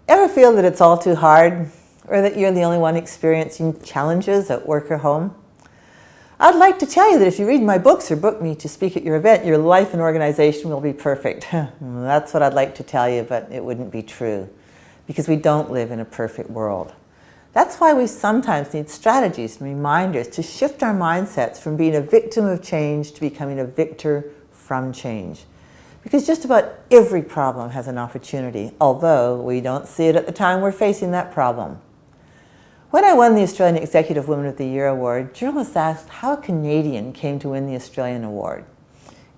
Ever feel that it's all too hard, or that you're the only one experiencing challenges at work or home? I'd like to tell you that if you read my books or book me to speak at your event, your life and organization will be perfect. That's what I'd like to tell you, but it wouldn't be true, because we don't live in a perfect world. That's why we sometimes need strategies and reminders to shift our mindsets from being a victim of change to becoming a victor from change. Because just about every problem has an opportunity, although we don't see it at the time we're facing that problem. When I won the Australian Executive Woman of the Year award, journalists asked how a Canadian came to win the Australian award.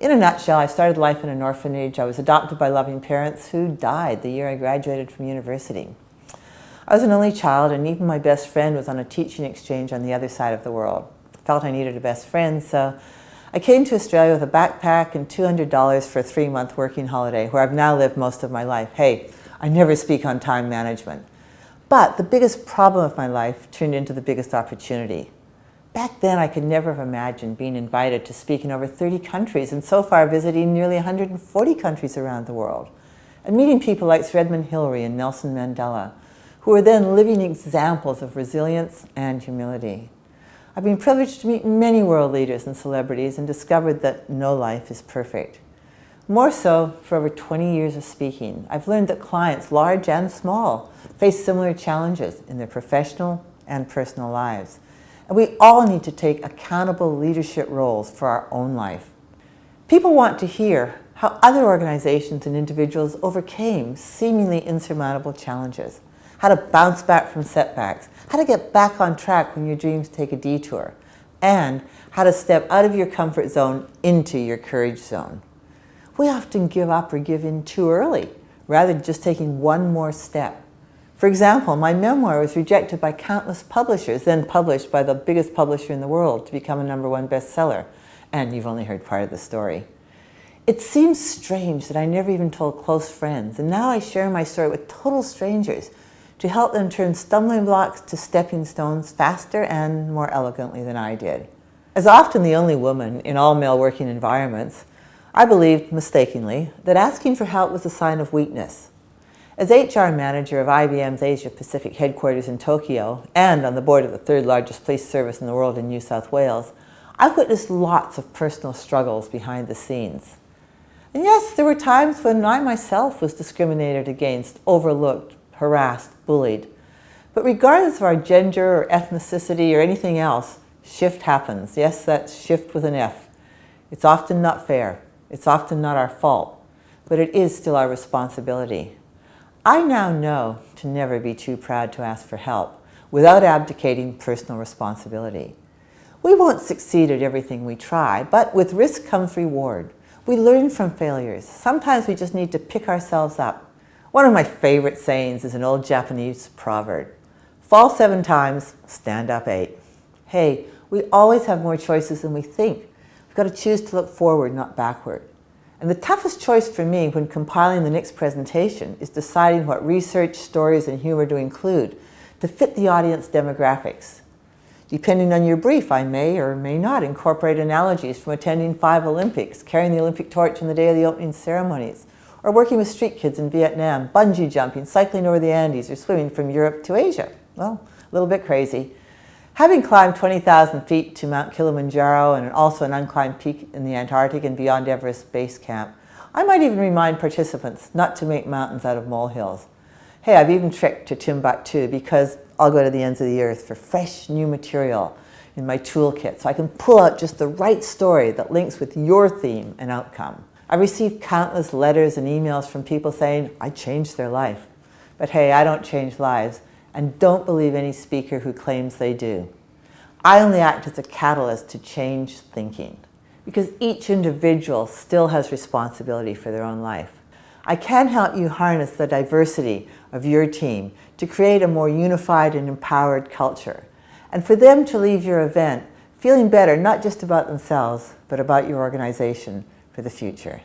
In a nutshell, I started life in an orphanage. I was adopted by loving parents who died the year I graduated from university. I was an only child, and even my best friend was on a teaching exchange on the other side of the world. I felt I needed a best friend, so I came to Australia with a backpack and $200 for a 3-month working holiday, where I've now lived most of my life. Hey, I never speak on time management. But the biggest problem of my life turned into the biggest opportunity. Back then, I could never have imagined being invited to speak in over 30 countries, and so far visiting nearly 140 countries around the world, and meeting people like Sir Edmund Hillary and Nelson Mandela, who were then living examples of resilience and humility. I've been privileged to meet many world leaders and celebrities and discovered that no life is perfect. More so, for over 20 years of speaking, I've learned that clients, large and small, face similar challenges in their professional and personal lives. And we all need to take accountable leadership roles for our own life. People want to hear how other organizations and individuals overcame seemingly insurmountable challenges, how to bounce back from setbacks, how to get back on track when your dreams take a detour, and how to step out of your comfort zone into your courage zone. We often give up or give in too early, rather than just taking one more step. For example, my memoir was rejected by countless publishers, then published by the biggest publisher in the world to become a #1 bestseller. And you've only heard part of the story. It seems strange that I never even told close friends, and now I share my story with total strangers to help them turn stumbling blocks to stepping stones faster and more elegantly than I did. As often the only woman in all male working environments, I believed, mistakenly, that asking for help was a sign of weakness. As HR manager of IBM's Asia Pacific headquarters in Tokyo, and on the board of the 3rd largest police service in the world in New South Wales, I witnessed lots of personal struggles behind the scenes. And yes, there were times when I myself was discriminated against, overlooked, harassed, bullied. But regardless of our gender or ethnicity or anything else, shift happens. Yes, that's shift with an F. It's often not fair. It's often not our fault, but it is still our responsibility. I now know to never be too proud to ask for help without abdicating personal responsibility. We won't succeed at everything we try, but with risk comes reward. We learn from failures. Sometimes we just need to pick ourselves up. One of my favorite sayings is an old Japanese proverb: fall 7 times, stand up 8. Hey, we always have more choices than we think. We've got to choose to look forward, not backward. And the toughest choice for me when compiling the next presentation is deciding what research, stories, and humor to include to fit the audience demographics. Depending on your brief, I may or may not incorporate analogies from attending 5 Olympics, carrying the Olympic torch on the day of the opening ceremonies, or working with street kids in Vietnam, bungee jumping, cycling over the Andes, or swimming from Europe to Asia. Well, a little bit crazy. Having climbed 20,000 feet to Mount Kilimanjaro and also an unclimbed peak in the Antarctic and beyond Everest Base Camp, I might even remind participants not to make mountains out of molehills. Hey, I've even trekked to Timbuktu because I'll go to the ends of the earth for fresh new material in my toolkit so I can pull out just the right story that links with your theme and outcome. I've received countless letters and emails from people saying I changed their life. But hey, I don't change lives, and don't believe any speaker who claims they do. I only act as a catalyst to change thinking, because each individual still has responsibility for their own life. I can help you harness the diversity of your team to create a more unified and empowered culture, and for them to leave your event feeling better, not just about themselves, but about your organization for the future.